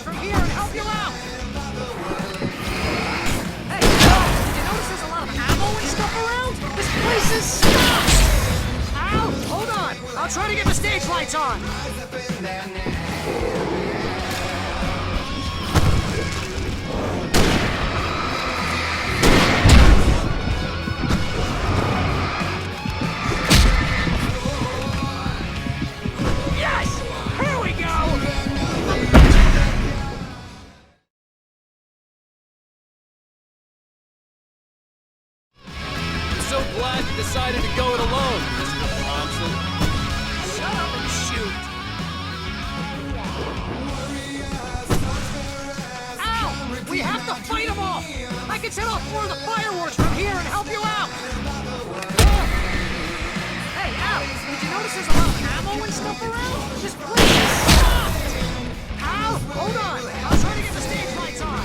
fireworks from here and help you out! Hey, did you notice there's a lot of ammo and stuff around? This place is stuffed! Al, hold on! I'll try to get the stage lights on! So glad you decided to go it alone, Mr. Thompson. Shut up and shoot! Ow! We have to fight them off! I can set off more of the fireworks from here and help you out! Hey, Al, did you notice there's a lot of ammo and stuff around? This place is stopped! Al, hold on! I'll try to get the stage lights on!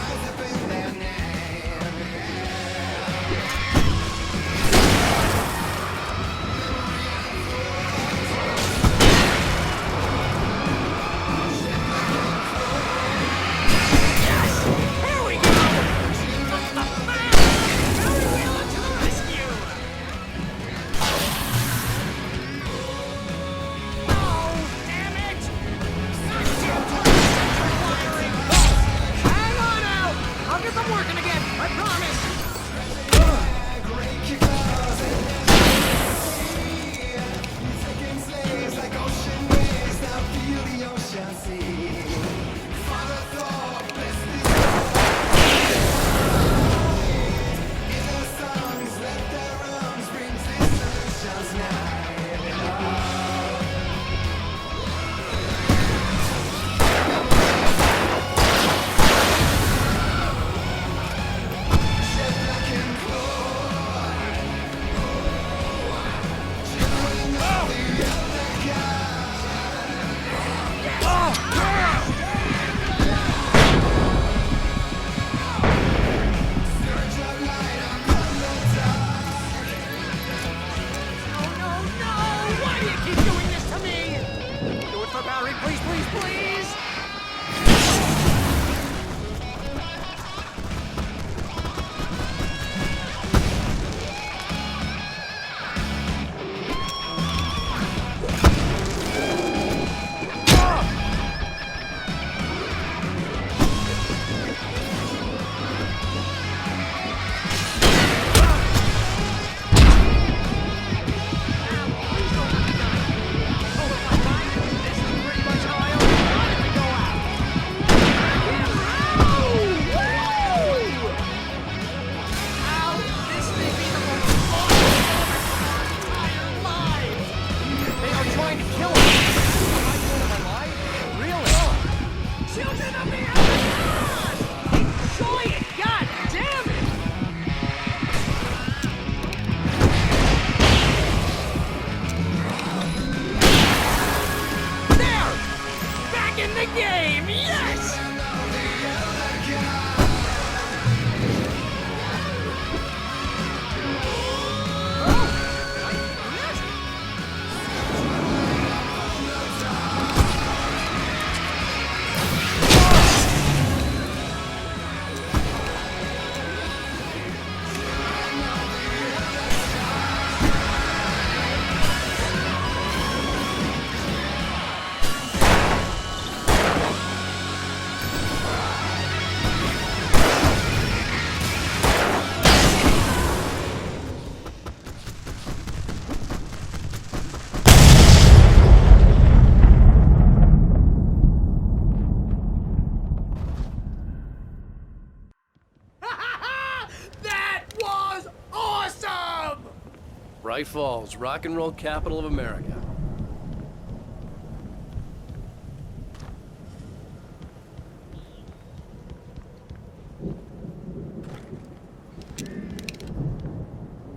Bright Falls, rock and roll capital of America.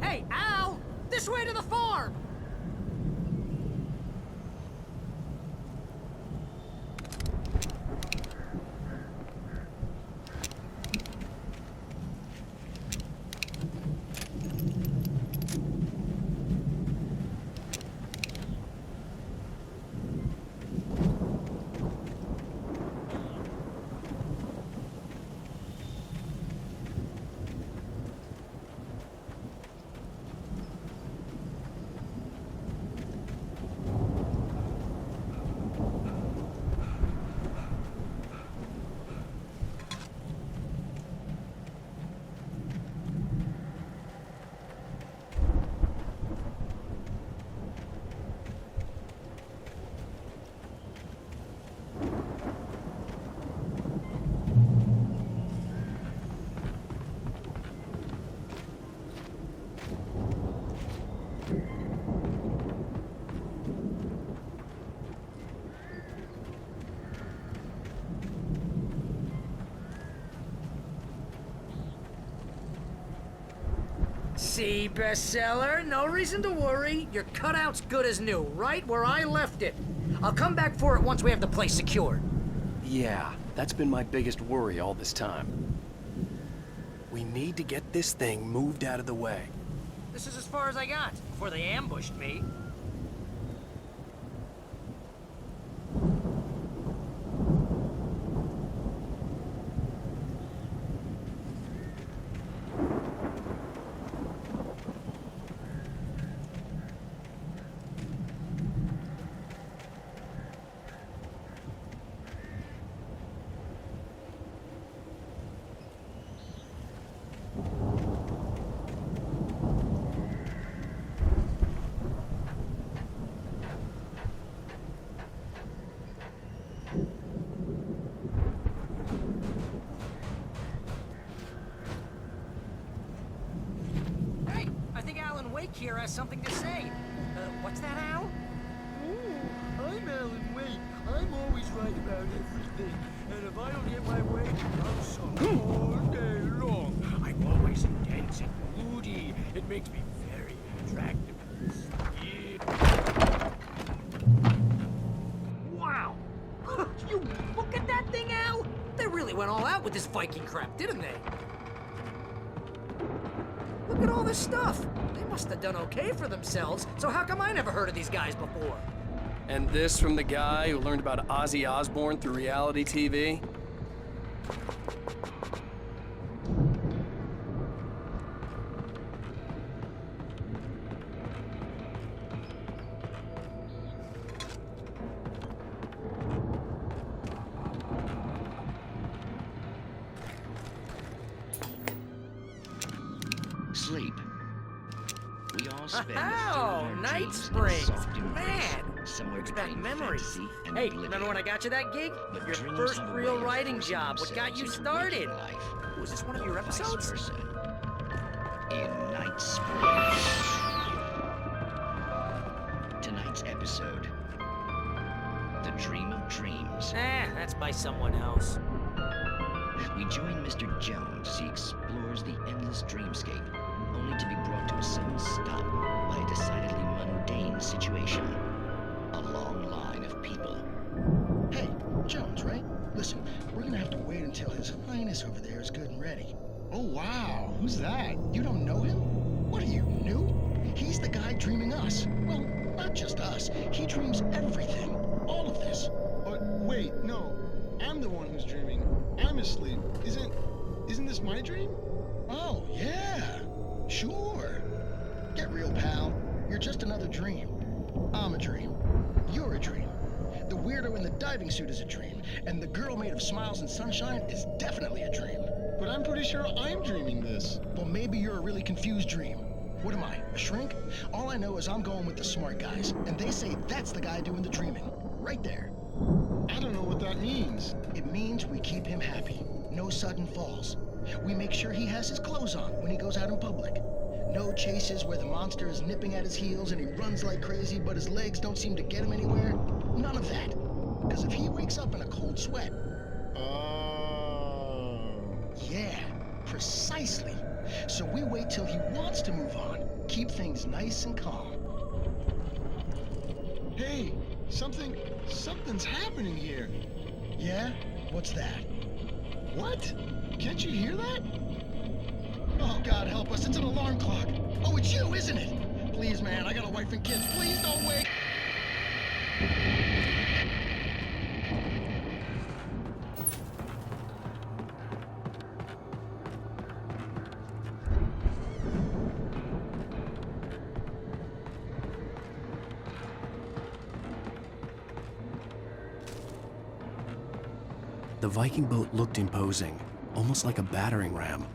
Hey, Al! This way to the farm! See, bestseller, no reason to worry. Your cutout's good as new, right where I left it. I'll come back for it once we have the place secured. Yeah, that's been my biggest worry all this time. We need to get this thing moved out of the way. This is as far as I got before they ambushed me. Hey, I think Alan Wake here has something to say. What's that, Al? Oh, I'm Alan Wake. I'm always right about everything. And if I don't get my way, I'm sorry all day long. I'm always intense and moody. It makes me very attractive. Yeah. Wow! You look at that thing, Al! They really went all out with this Viking crap, didn't they? Look at all this stuff. They must have done okay for themselves, so how come I never heard of these guys before? And this from the guy who learned about Ozzy Osbourne through reality TV? Sleep. We all spend a Oh, third of our Night dreams in Springs. soft embrace, Man, somewhere brings back between memories. fantasy and Hey, oblivion. remember when I got you that gig? But Your dreams first have a real way of writing forcing job. What got you themselves into started? waking life, Was this one of your or vice episodes? versa. In Night Springs. Tonight's episode: The Dream of Dreams. That's by someone else. We join Mr. Jones as he explores the endless dreamscape, only to be brought to a sudden stop by a decidedly mundane situation. A long line of people. Hey, Jones, right? Listen, we're gonna have to wait until His Highness over there is good and ready. Oh, wow. Who's that? You don't know him? What are you, new? He's the guy dreaming us. Well, not just us. He dreams everything. All of this. But wait, no. I'm the one who's dreaming. I'm asleep. Isn't this my dream? Oh, yeah. Sure. Get real, pal. You're just another dream. I'm a dream. You're a dream. The weirdo in the diving suit is a dream. And the girl made of smiles and sunshine is definitely a dream. But I'm pretty sure I'm dreaming this. Well, maybe you're a really confused dream. What am I, a shrink? All I know is I'm going with the smart guys, and they say that's the guy doing the dreaming. Right there. I don't know what that means. It means we keep him happy. No sudden falls. We make sure he has his clothes on when he goes out in public. No chases where the monster is nipping at his heels and he runs like crazy, but his legs don't seem to get him anywhere. None of that. Because if he wakes up in a cold sweat, yeah, precisely. So we wait till he wants to move on. Keep things nice and calm. Hey, something's happening here. Yeah? What's that? What? Can't you hear that? Oh, God help us, it's an alarm clock. Oh, it's you, isn't it? Please, man, I got a wife and kids. Please don't wait. The Viking boat looked imposing, almost like a battering ram.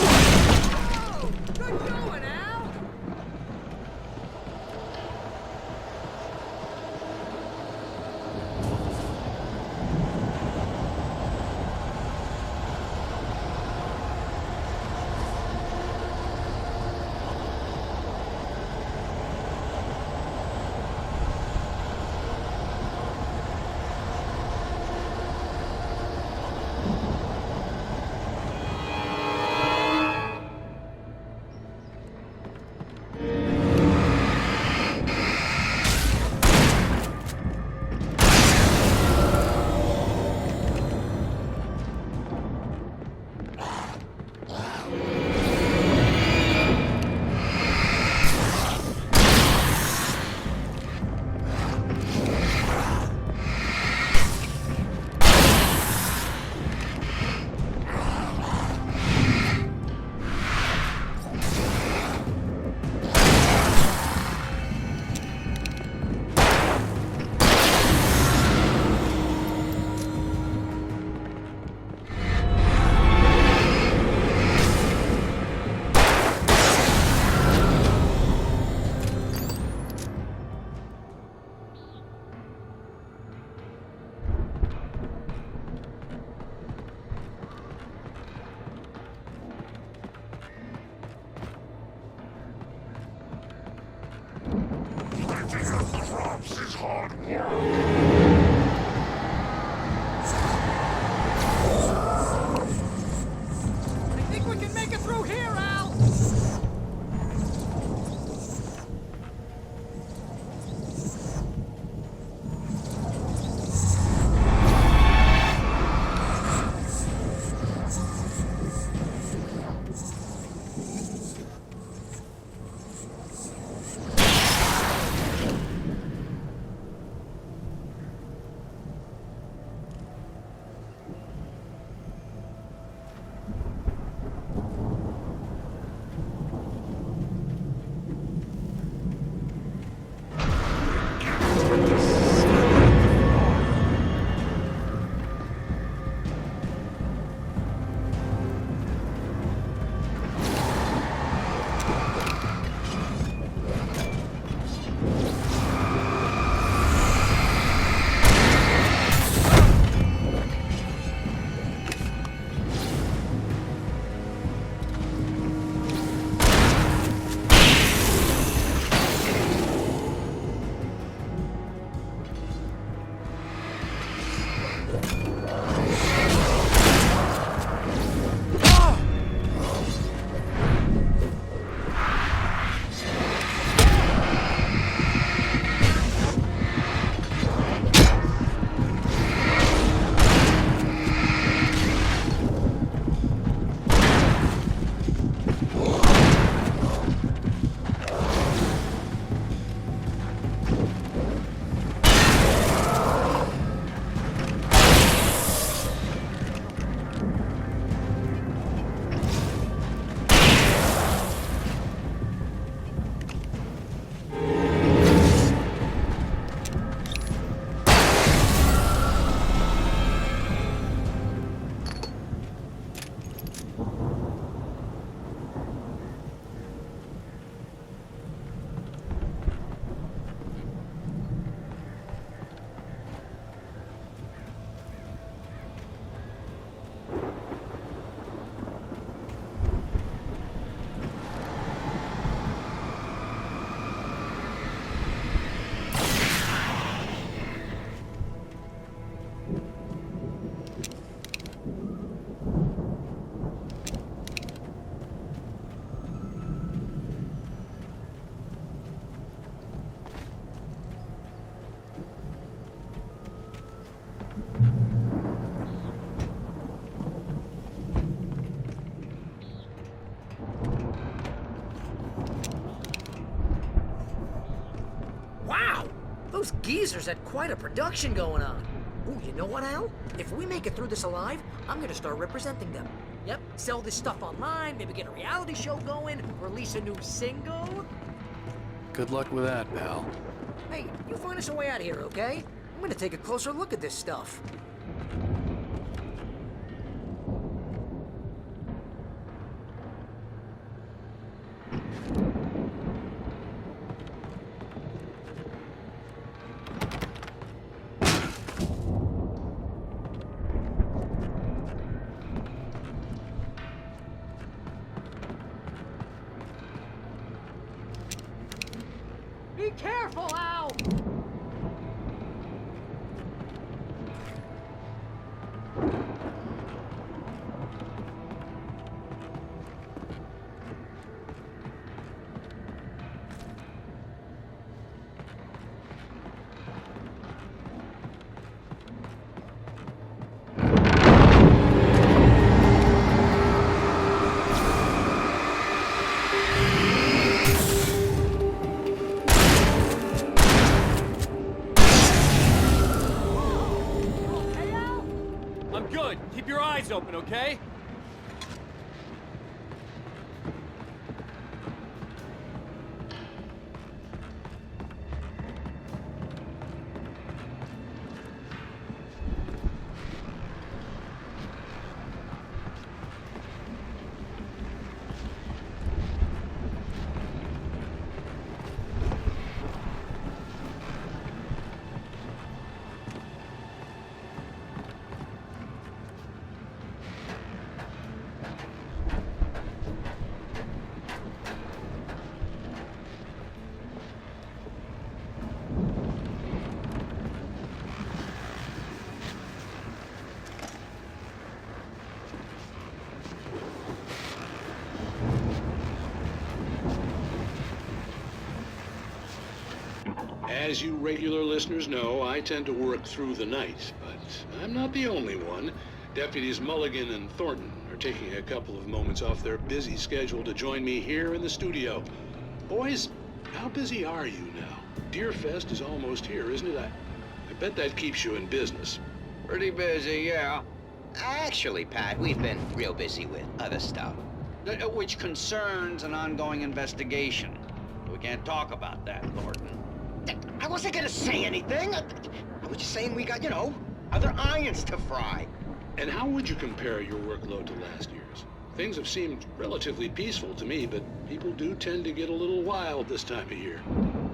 Oh, good going, Al! hard work. I think we can make it through here, Al! Those geezers had quite a production going on. Ooh, you know what, Al? If we make it through this alive, I'm gonna start representing them. Yep, sell this stuff online, maybe get a reality show going, release a new single. Good luck with that, pal. Hey, you find us a way out of here, okay? I'm gonna take a closer look at this stuff. Be careful, Al! I'm good. Keep your eyes open, okay? As you regular listeners know, I tend to work through the night, but I'm not the only one. Deputies Mulligan and Thornton are taking a couple of moments off their busy schedule to join me here in the studio. Boys, how busy are you now? Deerfest is almost here, isn't it? I bet that keeps you in business. Pretty busy, yeah. Actually, Pat, we've been real busy with other stuff. Which concerns an ongoing investigation. We can't talk about that, Thornton. I wasn't gonna say anything. I was just saying we got, other irons to fry. And how would you compare your workload to last year's? Things have seemed relatively peaceful to me, but people do tend to get a little wild this time of year.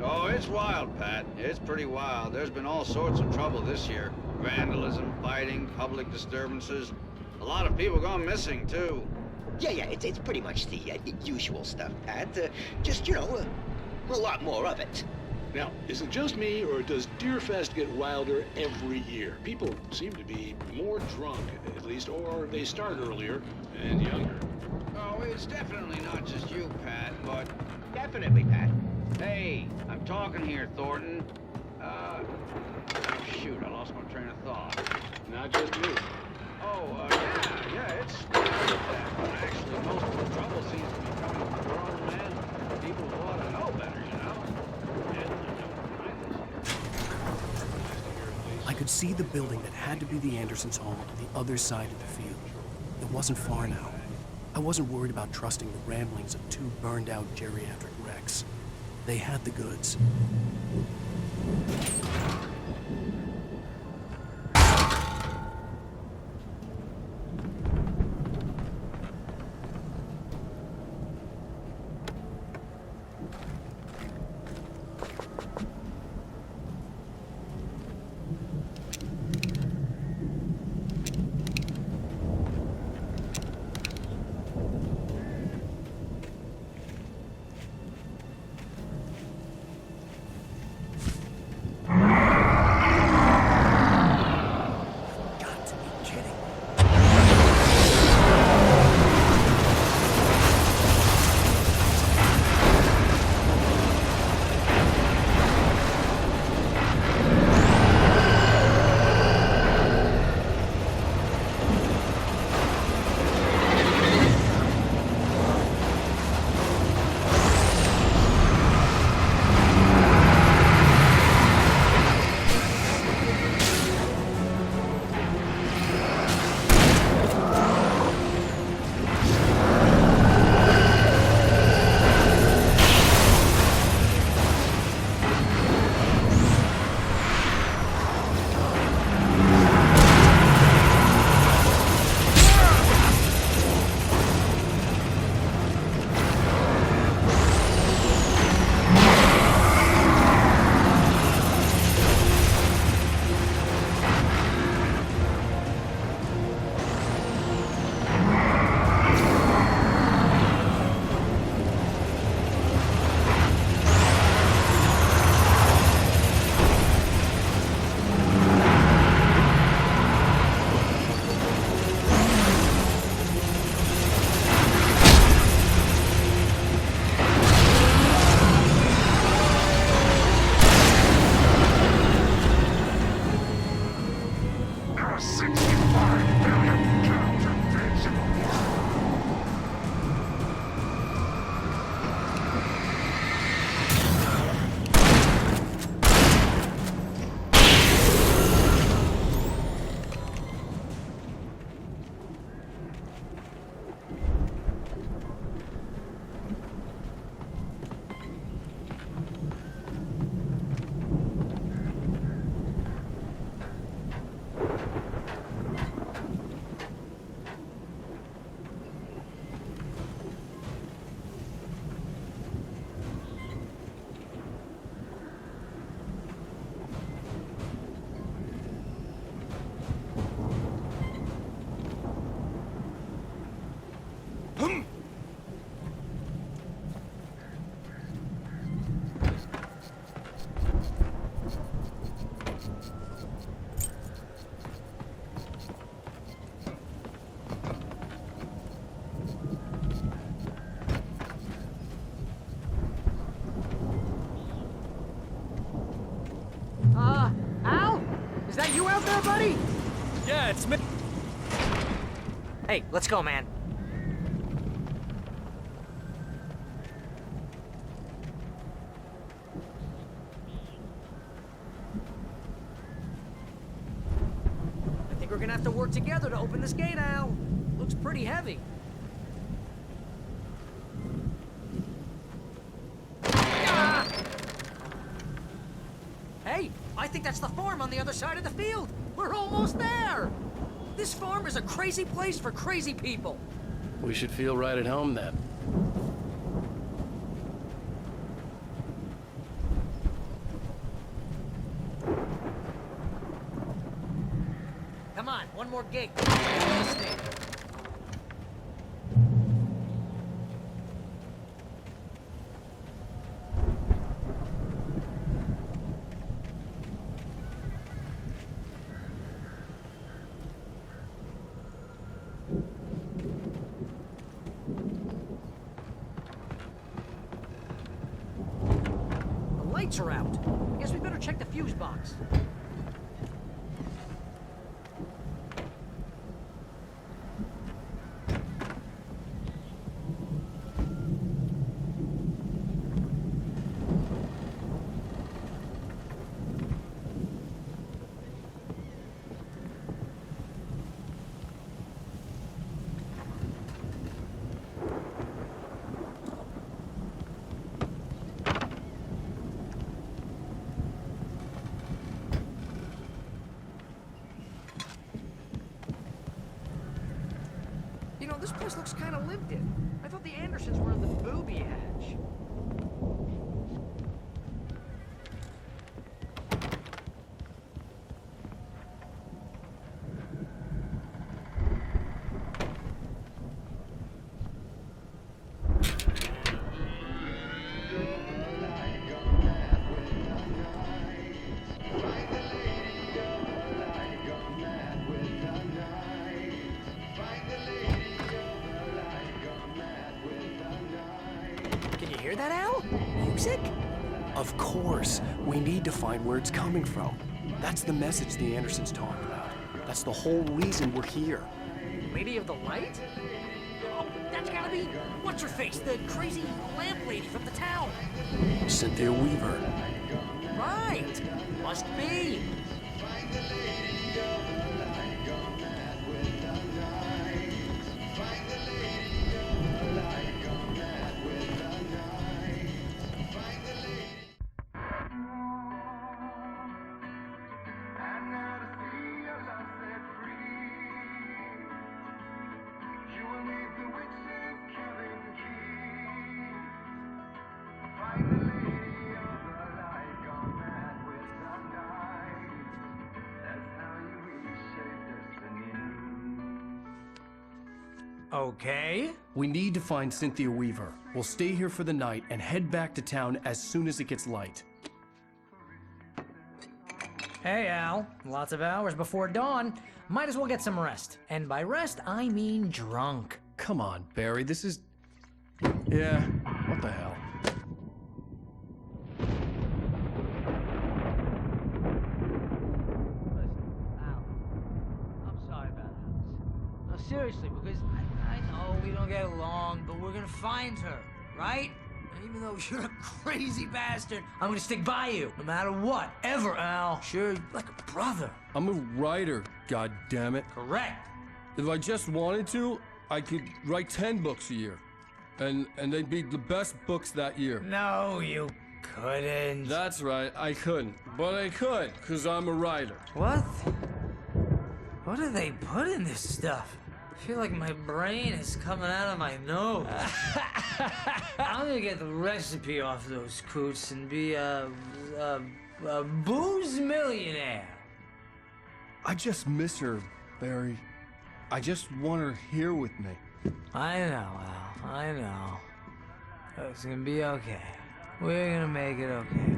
Oh, it's wild, Pat. It's pretty wild. There's been all sorts of trouble this year. Vandalism, fighting, public disturbances. A lot of people gone missing, too. Yeah, it's pretty much the usual stuff, Pat. Just, a lot more of it. Now, is it just me, or does Deerfest get wilder every year? People seem to be more drunk, at least, or they start earlier and younger. Oh, it's definitely not just you, Pat, but... Definitely, Pat. Hey, I'm talking here, Thornton. Shoot, I lost my train of thought. Not just me. Oh, yeah, it's... Actually, most of the trouble seems to be coming from grown men. People who ought to know better, I could see the building that had to be the Andersons' home on the other side of the field. It wasn't far now. I wasn't worried about trusting the ramblings of two burned-out geriatric wrecks. They had the goods. Yeah, it's me. Hey, let's go, man. I think we're gonna have to work together to open this gate, Al. Looks pretty heavy. Ah! Hey, I think that's the farm on the other side of the field. We're almost there. This farm is a crazy place for crazy people. We should feel right at home then. Come on, one more gate. Almost there. The lights are out. I guess we better check the fuse box. You know, this place looks kind of lived in. I thought the Andersons were in the booby hatch. Can you hear that, Al? Music? Of course. We need to find where it's coming from. That's the message the Andersons talk about. That's the whole reason we're here. Lady of the Light? Oh, that's gotta be what's-her-face, the crazy lamp lady from the town. Cynthia Weaver. Right. Must be. Okay. We need to find Cynthia Weaver. We'll stay here for the night and head back to town as soon as it gets light. Hey, Al. Lots of hours before dawn. Might as well get some rest. And by rest, I mean drunk. Come on, Barry, this is... Yeah, what the hell? Al, I'm sorry about this. No, seriously, because I know we don't get along, but we're gonna find her, right? And even though you're a crazy bastard, I'm gonna stick by you, no matter what, ever, Al. Sure, like a brother. I'm a writer, goddammit. Correct. If I just wanted to, I could write 10 books a year. And they'd be the best books that year. No, you couldn't. That's right, I couldn't. But I could, because I'm a writer. What? What do they put in this stuff? I feel like my brain is coming out of my nose. I'm gonna get the recipe off those coots and be a booze millionaire. I just miss her, Barry. I just want her here with me. I know, Al. I know. It's gonna be okay. We're gonna make it okay.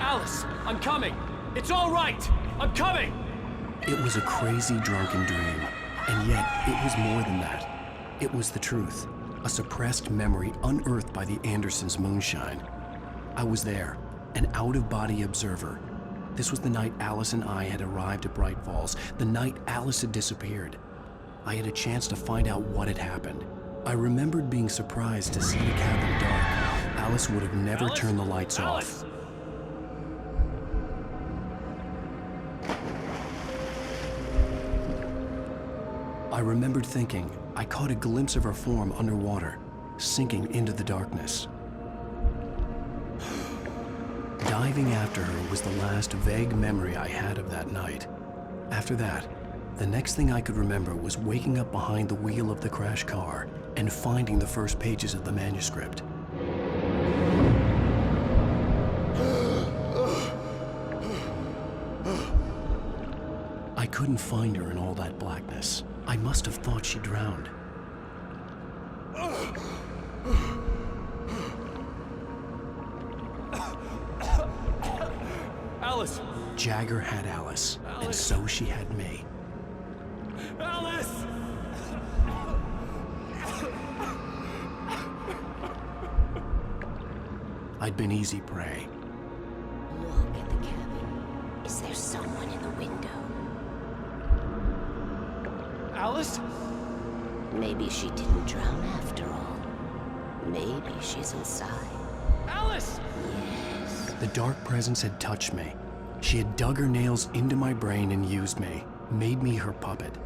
Alice, I'm coming. It's all right. I'm coming. It was a crazy, drunken dream, and yet it was more than that. It was the truth, a suppressed memory unearthed by the Andersons' moonshine. I was there, an out-of-body observer. This was the night Alice and I had arrived at Bright Falls, the night Alice had disappeared. I had a chance to find out what had happened. I remembered being surprised to see the cabin dark. Alice would have never turned the lights off. I remembered thinking I caught a glimpse of her form underwater, sinking into the darkness. Diving after her was the last vague memory I had of that night. After that, the next thing I could remember was waking up behind the wheel of the crashed car and finding the first pages of the manuscript. I couldn't find her in all that blackness. I must have thought she drowned. Alice! Jagger had Alice, and so she had me. Alice! I'd been easy prey. Look at the cabin. Is there someone in the window? Alice? Maybe she didn't drown after all. Maybe she's inside. Alice! Yes. The dark presence had touched me. She had dug her nails into my brain and used me, made me her puppet.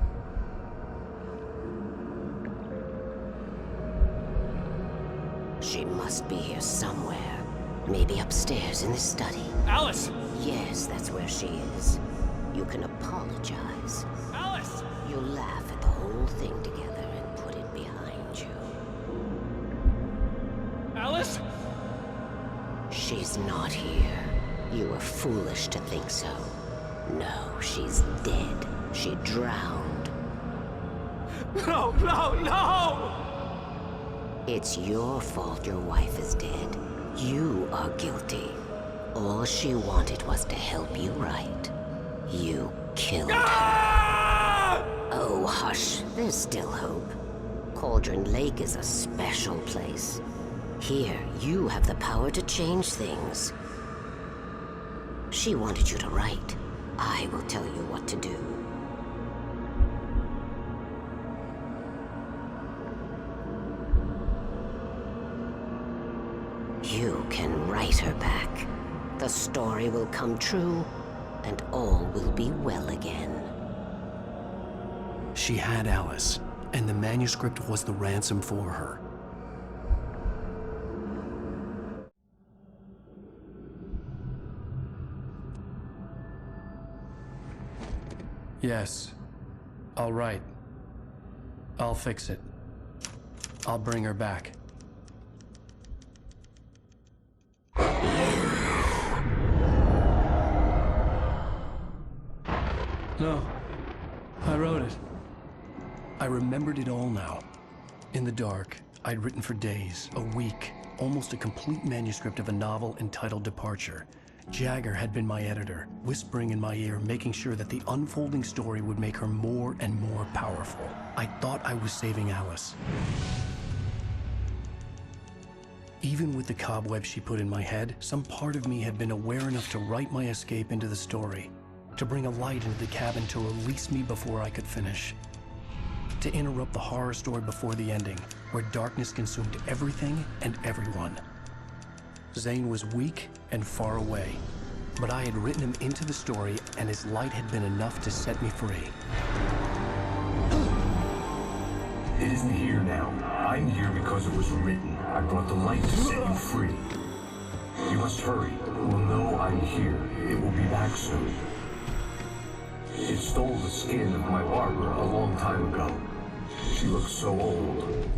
She must be here somewhere. Maybe upstairs in the study. Alice! Yes, that's where she is. You can apologize. Alice! You'll laugh at the whole thing together and put it behind you. Alice? She's not here. You were foolish to think so. No, she's dead. She drowned. No, no, no! It's your fault your wife is dead. You are guilty. All she wanted was to help you right. You killed her. Oh, hush. There's still hope. Cauldron Lake is a special place. Here, you have the power to change things. She wanted you to write. I will tell you what to do. You can write her back. The story will come true, and all will be well again. She had Alice, and the manuscript was the ransom for her. Yes. I'll write. I'll fix it. I'll bring her back. No. I wrote it. I remembered it all now. In the dark, I'd written for days, a week, almost a complete manuscript of a novel entitled Departure. Jagger had been my editor, whispering in my ear, making sure that the unfolding story would make her more and more powerful. I thought I was saving Alice. Even with the cobwebs she put in my head, some part of me had been aware enough to write my escape into the story, to bring a light into the cabin to release me before I could finish, to interrupt the horror story before the ending, where darkness consumed everything and everyone. Zane was weak and far away, but I had written him into the story, and his light had been enough to set me free. It isn't here now. I'm here because it was written. I brought the light to set you free. You must hurry. It will know I'm here. It will be back soon. It stole the skin of my Barbara a long time ago. She looks so old.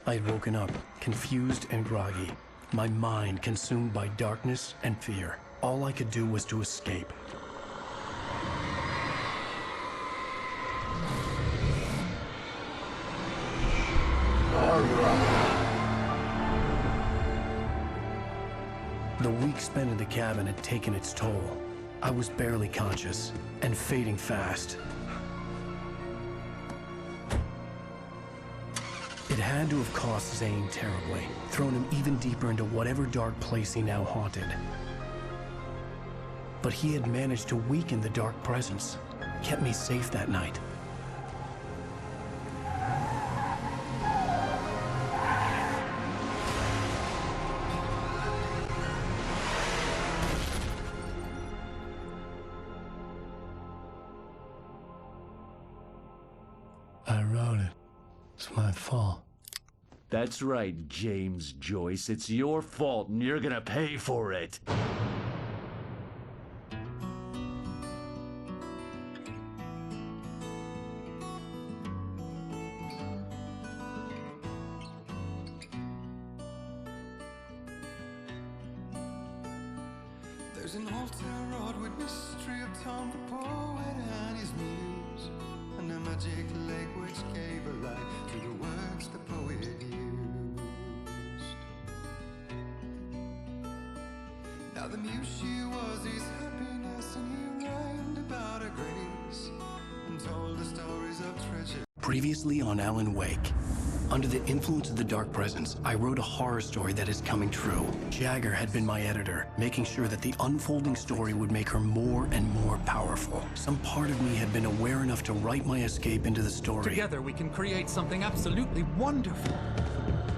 I had woken up, confused and groggy, my mind consumed by darkness and fear. All I could do was to escape. you're up. The week spent in the cabin had taken its toll. I was barely conscious, and fading fast. It had to have cost Zane terribly, thrown him even deeper into whatever dark place he now haunted. But he had managed to weaken the dark presence, kept me safe that night. I wrote it. It's my fault. That's right, James Joyce. It's your fault, and you're gonna pay for it. There's an old town road with mystery of Tom the poet and his muse, and a magic lake which gave a light to the words the poet used. Now the muse she was his happiness, and he rhymed about her grace and told the stories of treasure. Previously on Alan Wake. Under the influence of the dark presence, I wrote a horror story that is coming true. Jagger had been my editor, making sure that the unfolding story would make her more and more powerful. Some part of me had been aware enough to write my escape into the story. Together we can create something absolutely wonderful.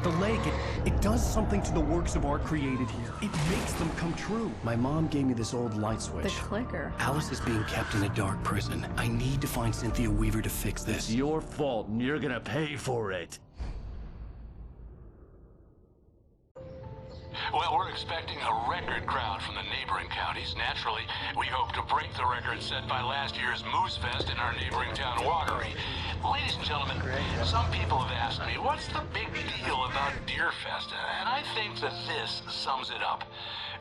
The lake, it does something to the works of art created here. It makes them come true. My mom gave me this old light switch. The clicker. Alice is being kept in a dark prison. I need to find Cynthia Weaver to fix this. It's your fault, and you're gonna pay for it. Well, we're expecting a record crowd from the neighboring counties. Naturally, we hope to break the record set by last year's Moose Fest in our neighboring town, Watery. Ladies and gentlemen, some people have asked me, what's the big deal about Deerfest? And I think that this sums it up.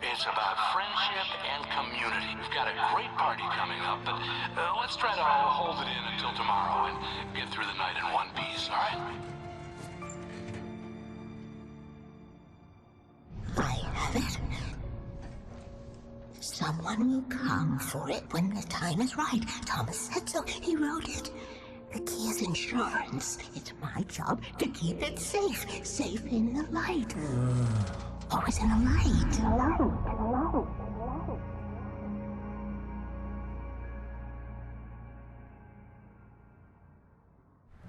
It's about friendship and community. We've got a great party coming up, but let's try to hold it in until tomorrow and get through the night in one piece, all right? I have it. Someone will come for it when the time is right. Thomas said so. He wrote it. The key is insurance. It's my job to keep it safe. Safe in the light. Always in the light.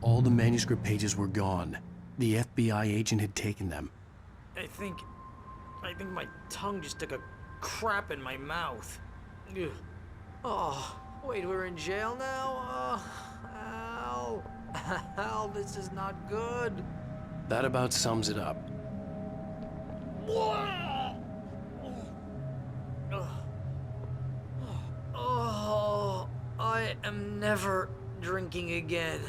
All the manuscript pages were gone. The FBI agent had taken them. I think my tongue just took a crap in my mouth. Ugh. Oh, wait, we're in jail now? Al. Al, this is not good. That about sums it up. Oh, I am never drinking again.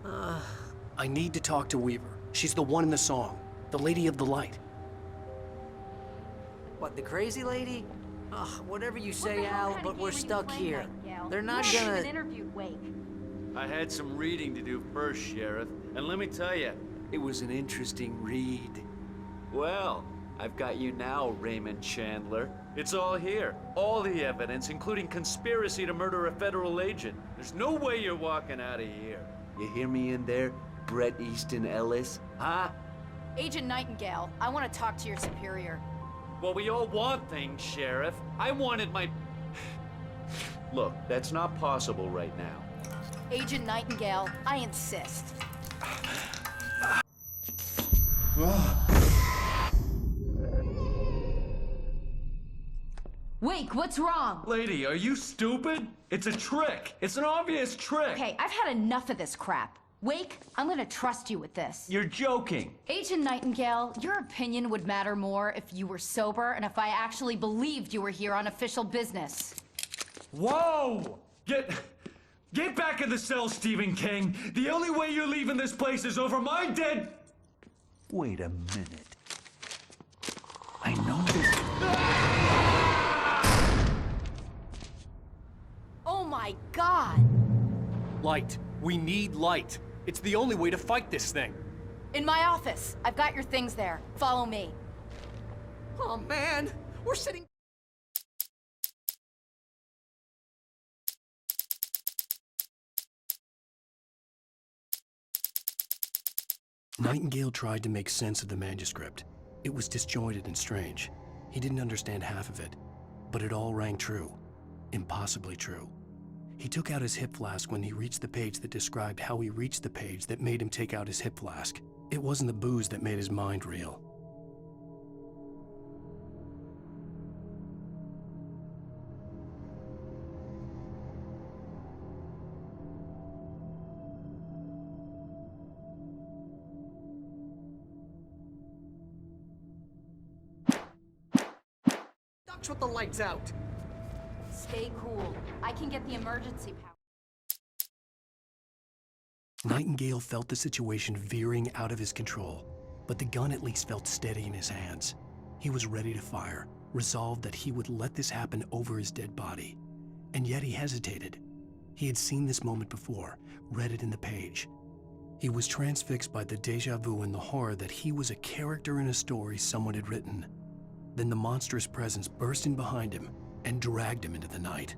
I need to talk to Weaver. She's the one in the song. The Lady of the Light. What, the crazy lady? Ugh, whatever you say, Al, but we're stuck here. They're not gonna... interviewed Wake. I had some reading to do first, Sheriff, and let me tell you, it was an interesting read. Well, I've got you now, Raymond Chandler. It's all here. All the evidence, including conspiracy to murder a federal agent. There's no way you're walking out of here. You hear me in there, Bret Easton Ellis? Huh? Agent Nightingale, I want to talk to your superior. Well, we all want things, Sheriff. I wanted my... Look, that's not possible right now. Agent Nightingale, I insist. Wake, what's wrong? Lady, are you stupid? It's a trick. It's an obvious trick. Okay, I've had enough of this crap. Wake, I'm gonna trust you with this. You're joking. Agent Nightingale, your opinion would matter more if you were sober and if I actually believed you were here on official business. Whoa! Get back in the cell, Stephen King. The only way you're leaving this place is over my dead... Wait a minute. I know this... Oh my God! Light. We need light. It's the only way to fight this thing. In my office. I've got your things there. Follow me. Oh man, we're sitting. Nightingale tried to make sense of the manuscript. It was disjointed and strange. He didn't understand half of it, but it all rang true. Impossibly true. He took out his hip flask when he reached the page that described how he reached the page that made him take out his hip flask. It wasn't the booze that made his mind reel. Ducks with the lights out. Stay cool. I can get the emergency power. Nightingale felt the situation veering out of his control, but the gun at least felt steady in his hands. He was ready to fire, resolved that he would let this happen over his dead body. And yet he hesitated. He had seen this moment before, read it in the page. He was transfixed by the déjà vu and the horror that he was a character in a story someone had written. Then the monstrous presence burst in behind him and dragged him into the night.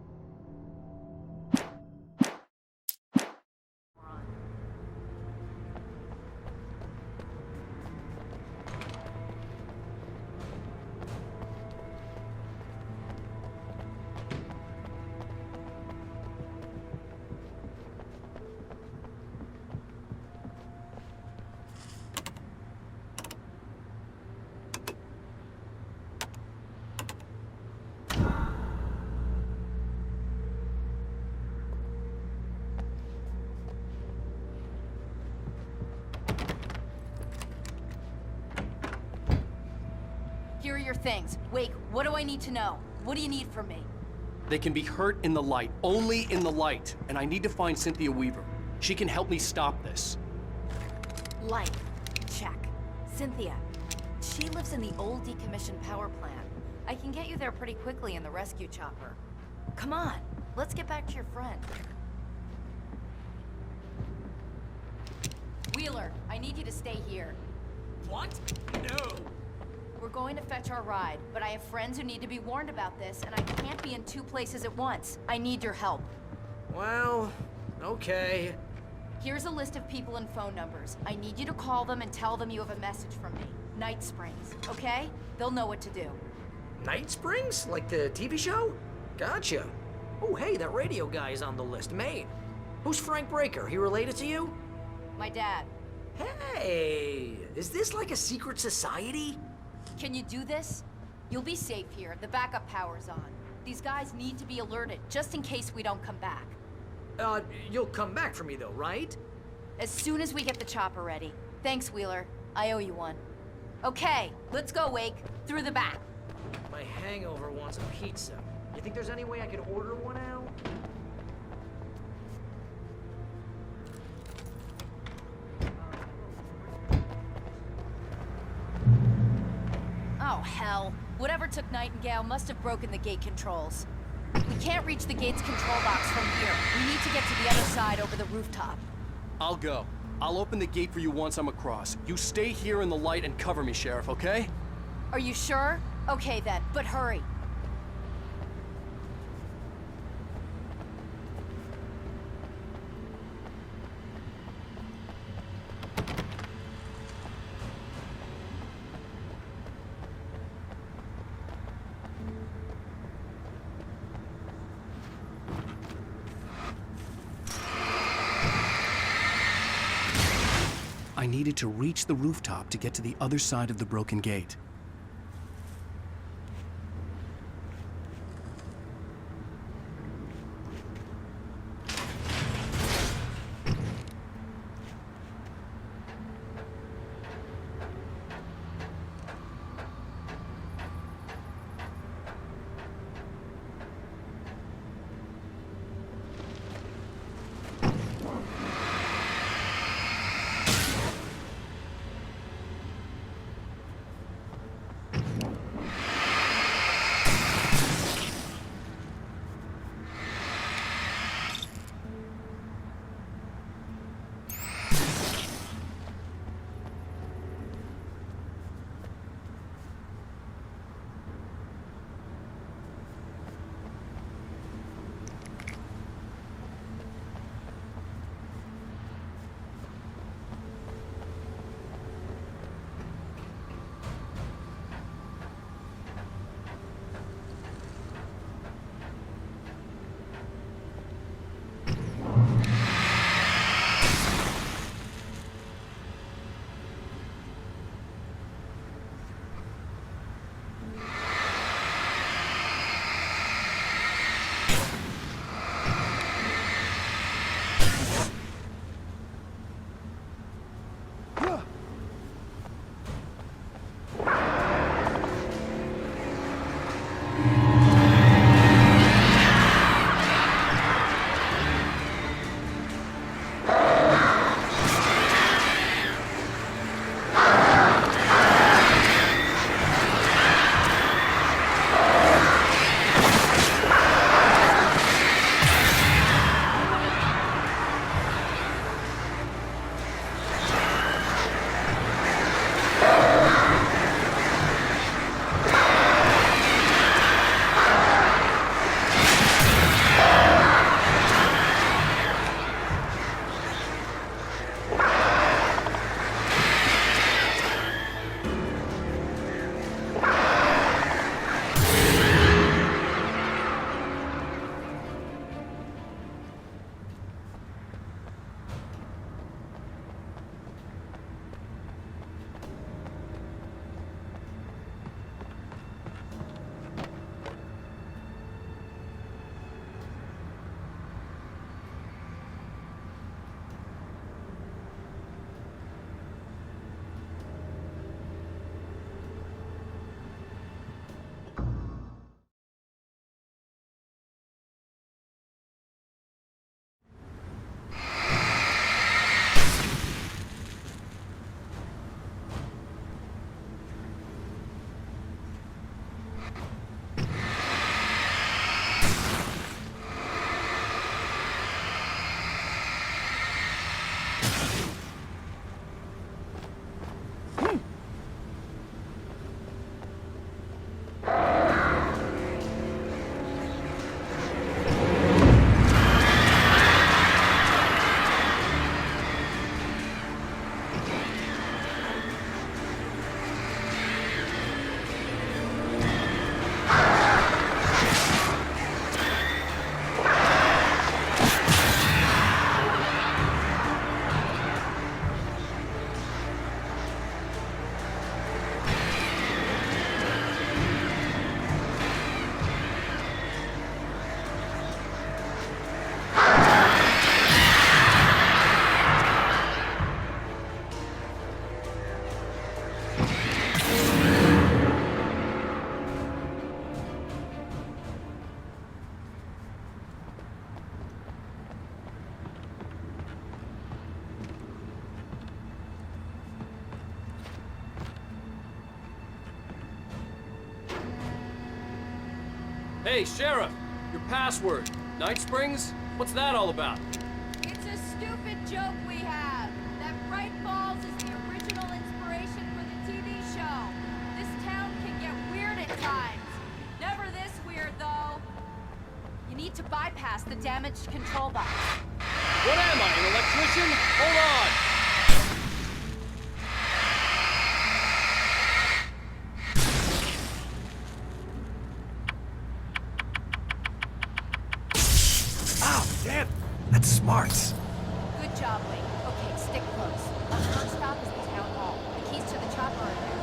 Here are your things. Wake, what do I need to know? What do you need from me? They can be hurt in the light, only in the light. And I need to find Cynthia Weaver. She can help me stop this. Light. Check. Cynthia. She lives in the old decommissioned power plant. I can get you there pretty quickly in the rescue chopper. Come on, let's get back to your friend. Wheeler, I need you to stay here. What? No. We're going to fetch our ride, but I have friends who need to be warned about this, and I can't be in two places at once. I need your help. Well, okay. Here's a list of people and phone numbers. I need you to call them and tell them you have a message from me. Night Springs, okay? They'll know what to do. Night Springs? Like the TV show? Gotcha. Oh, hey, that radio guy is on the list. Maine. Who's Frank Breaker? He related to you? My dad. Hey, is this like a secret society? Can you do this? You'll be safe here. The backup power's on. These guys need to be alerted, just in case we don't come back. You'll come back for me though, right? As soon as we get the chopper ready. Thanks, Wheeler. I owe you one. Okay, let's go, Wake. Through the back. My hangover wants a pizza. You think there's any way I could order one out? Oh, hell. Whatever took Nightingale must have broken the gate controls. We can't reach the gate's control box from here. We need to get to the other side over the rooftop. I'll go. I'll open the gate for you once I'm across. You stay here in the light and cover me, Sheriff, okay? Are you sure? Okay then, but hurry. I needed to reach the rooftop to get to the other side of the broken gate. Hey, Sheriff, your password. Night Springs? What's that all about? It's a stupid joke we have. That Bright Falls is the original inspiration for the TV show. This town can get weird at times. Never this weird, though. You need to bypass the damaged control box. What am I, an electrician? Hold on! Oh, damn! That's smarts. Good job, Wade. Okay, stick close. Our first stop is the town hall. The keys to the chopper are there.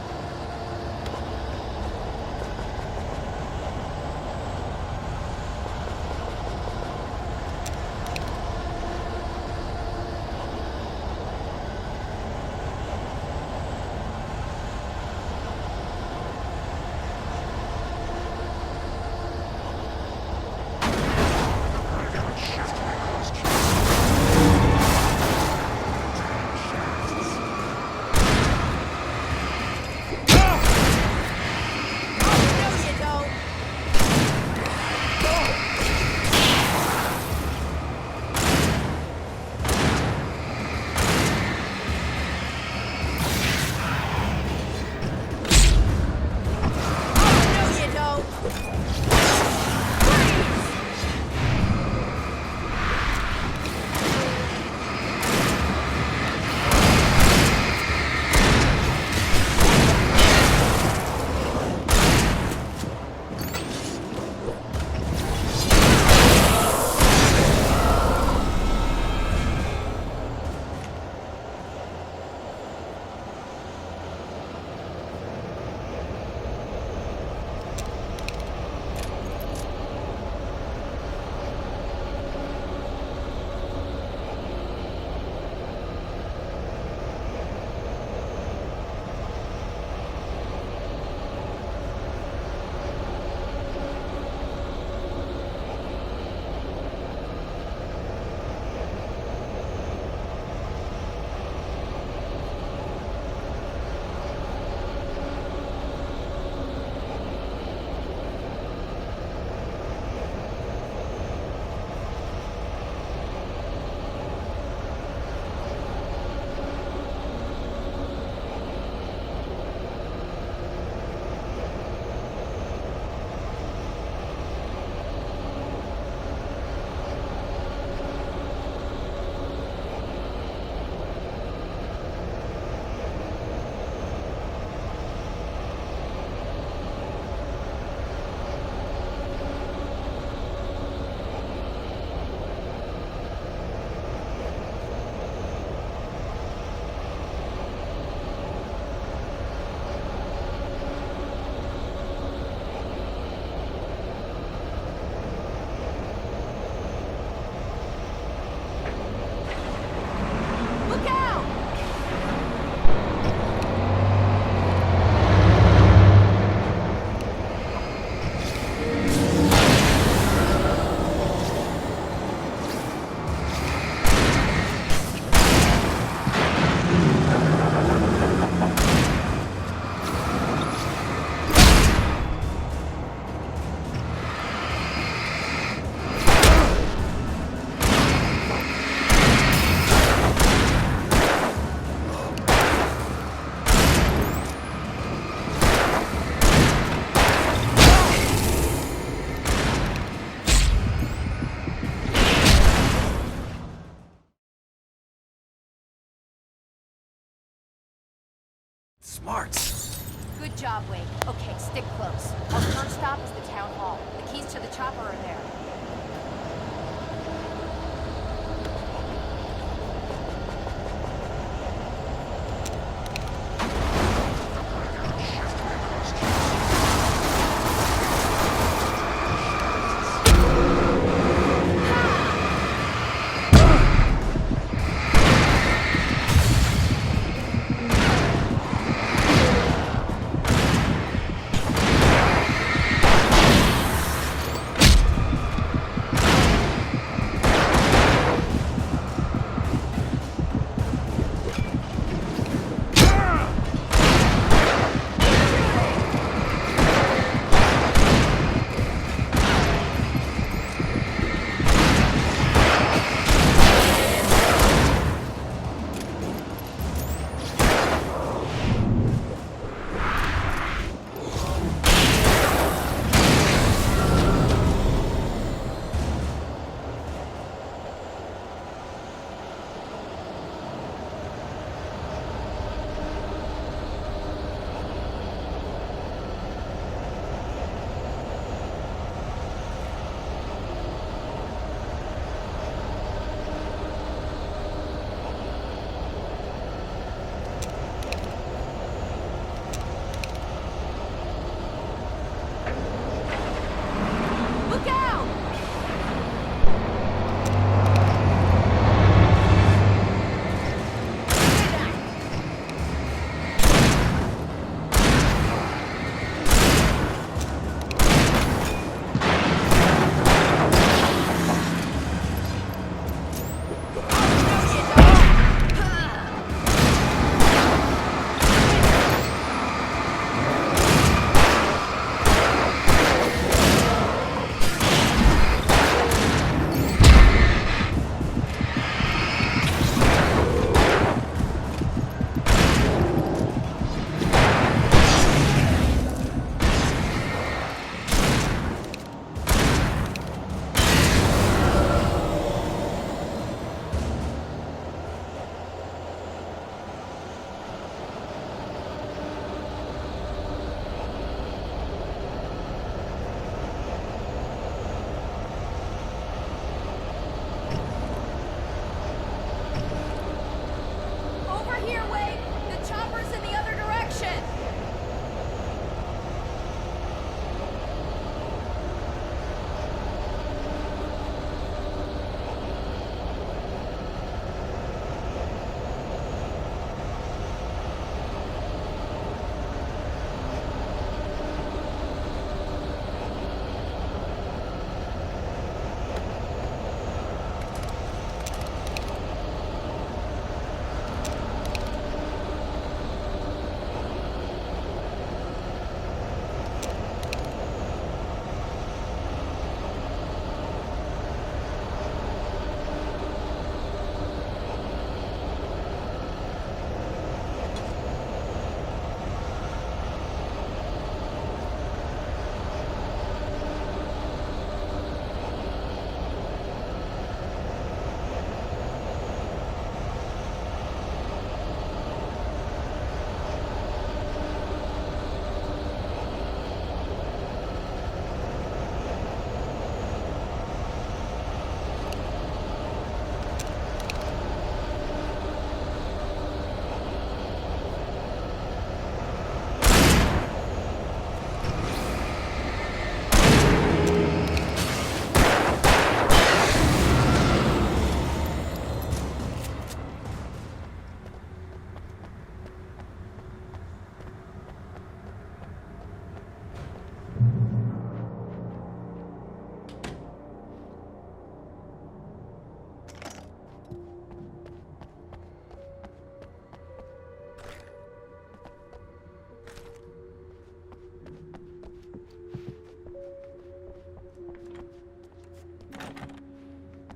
Smarts. Good job, Wade. Okay, stick close. Our first stop is the town hall. The keys to the chopper are there.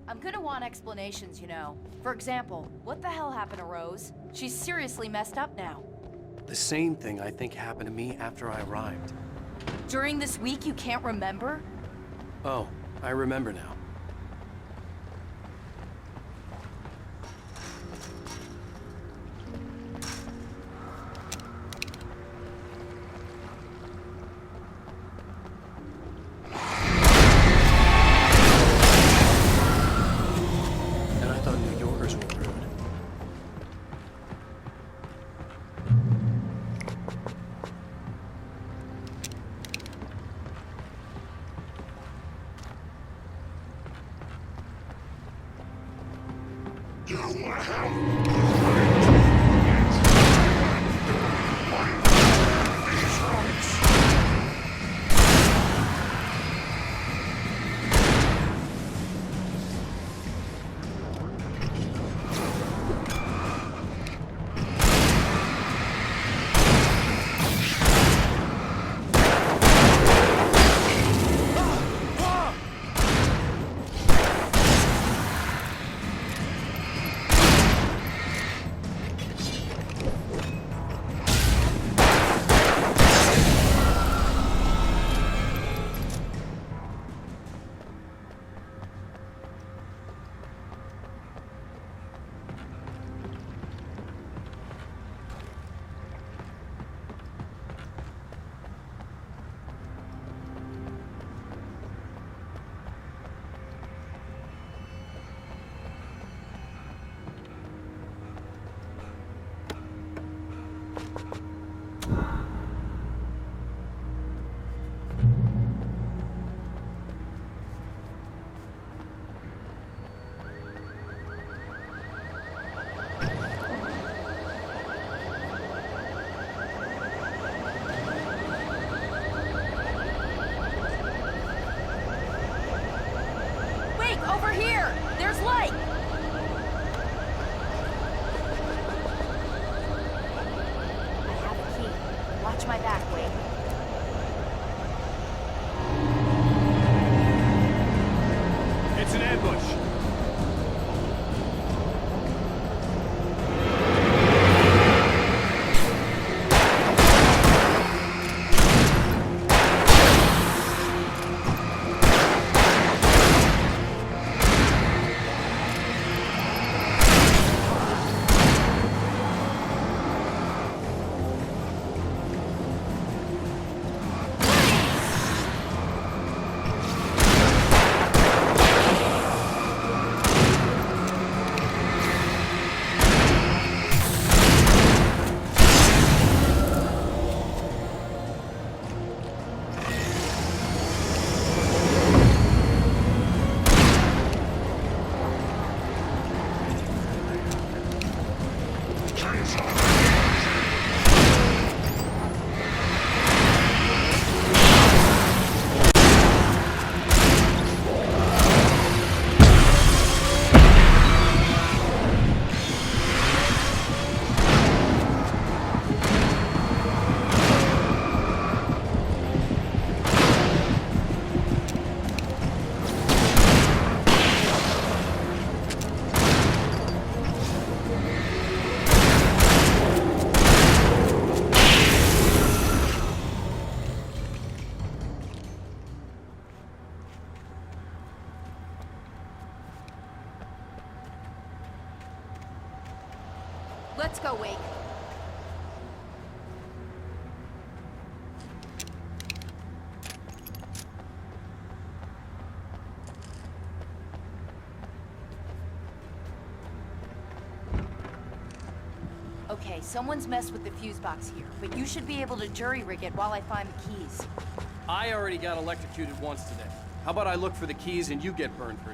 I'm gonna want explanations, you know. For example, what the hell happened to Rose? She's seriously messed up now. The same thing I think happened to me after I arrived. During this week, you can't remember? Oh, I remember now. And I thought New Yorkers were rude. Over here! There's light! I have a key. Watch my back, Wade. It's an ambush. Let's go, Wake. Okay, someone's messed with the fuse box here, but you should be able to jury-rig it while I find the keys. I already got electrocuted once today. How about I look for the keys and you get burned for